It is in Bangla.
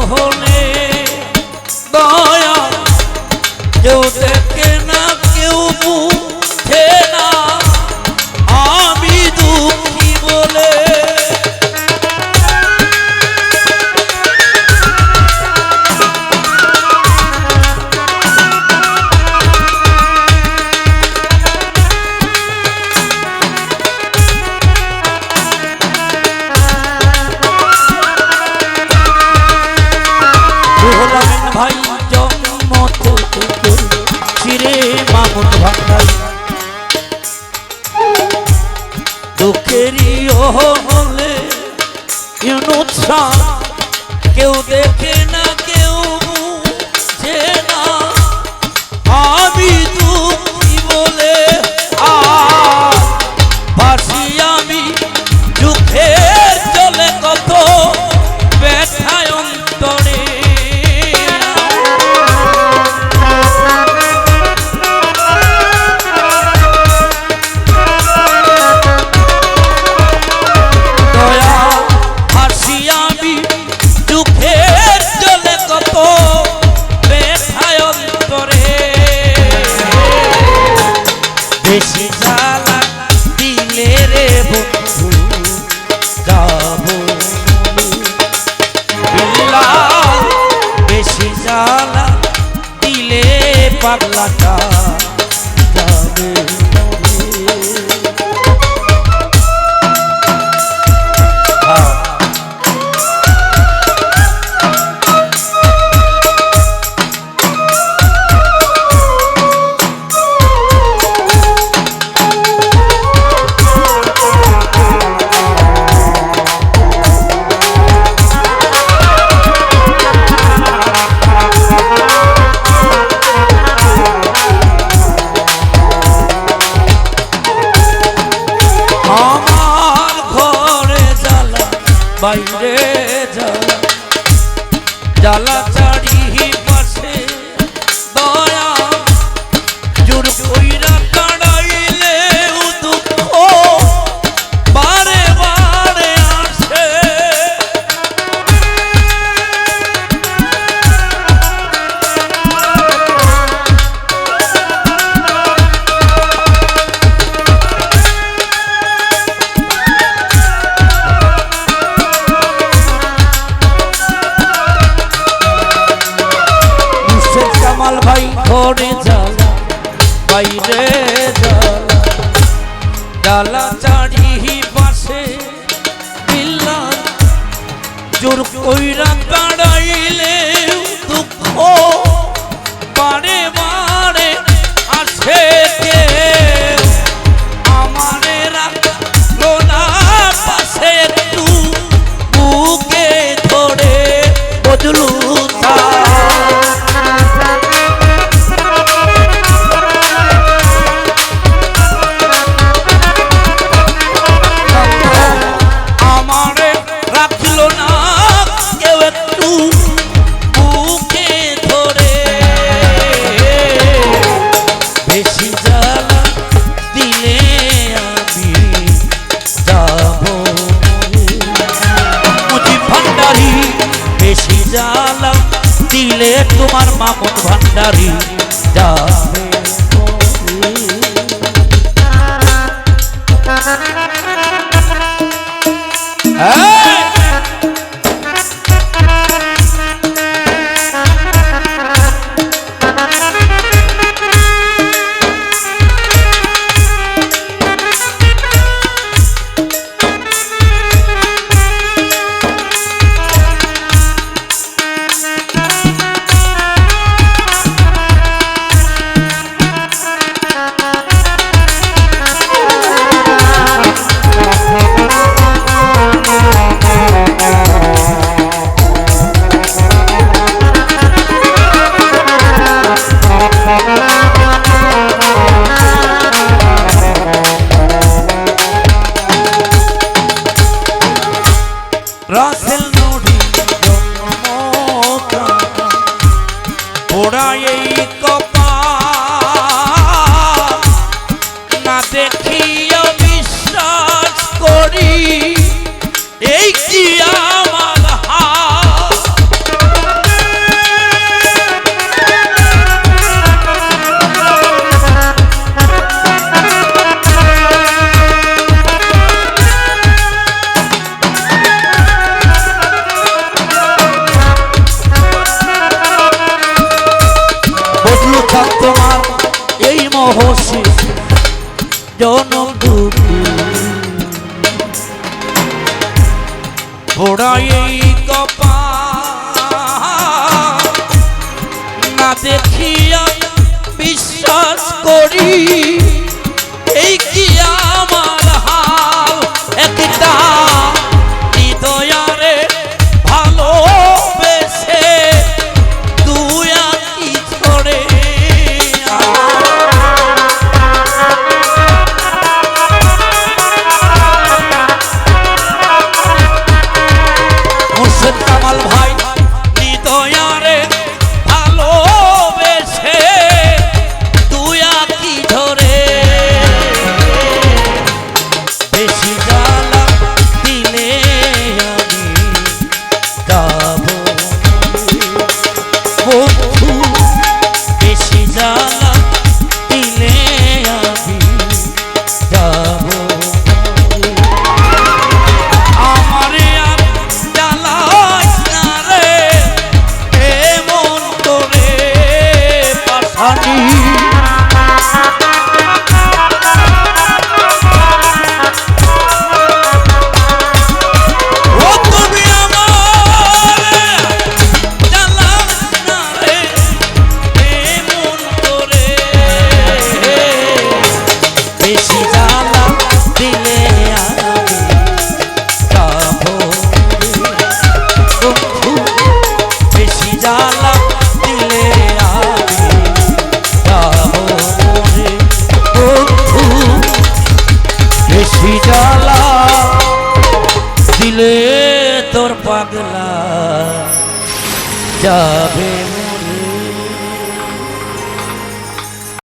হলে দয়া কেউ দেখে না কেউ বুঝে না আমি দুঃখী বলে ভাই জন্ম থেকে চিরে মামুন ভান্ডারী দুঃখেরই হলে ইউনুস কেউ দেখে না কেউ বুঝে না আমি দুঃখী বলে ভাসি আমি দুঃখের চলে কত ব্যথায় অন্তরে বেশি জ্বালা দিলে রে বন্ধু যাবো বেশি জ্বালা দিলে পাগলাটা যাবে বাইরে জ্বালা জ্বালা চারি পাশে দয়া জোর কইরা কাড়াইলে দুঃখ বারে বারে আসে ভাই ঘরে জ্বালা বাইরে জ্বালা জ্বালা চারি পাশে দিল্লা জোর কইরা কাড়াইলে দুঃখ বারে বারে আসে কে আমারে রাখলো না পাশে একটু বুকে ধরে বদলু দিলে তোমার মামুন ভান্ডারী যাবে রহস্য জনম দুঃখী ঘোড়ায় এই কপাল না দেখিয়া বিশ্বাস করি এই কি আমার হাল একটা হৃদয়ারে ভালোবেসে তুই আঁকি ছড়ে মুর্শিদ কামাল ভাই হৃদয়ারে ভালোবেসে তুই আঁকি ধরে বেশি জ্বালা দিলে আমি যাব বন্ধু বেশি জ্বালা দিলে আমি যাব আমারে আর জ্বালাস না রে এমন করে পাঠানি ও তুমি আমারে জ্বালাস না রে এমন করে বেশি জ্বালা দিলে আমি যাব বন্ধু বেশি জ্বালা দিলে আমি যাব রে বন্ধু বেশি জ্বালা দিলে তোর পাগলা যাবে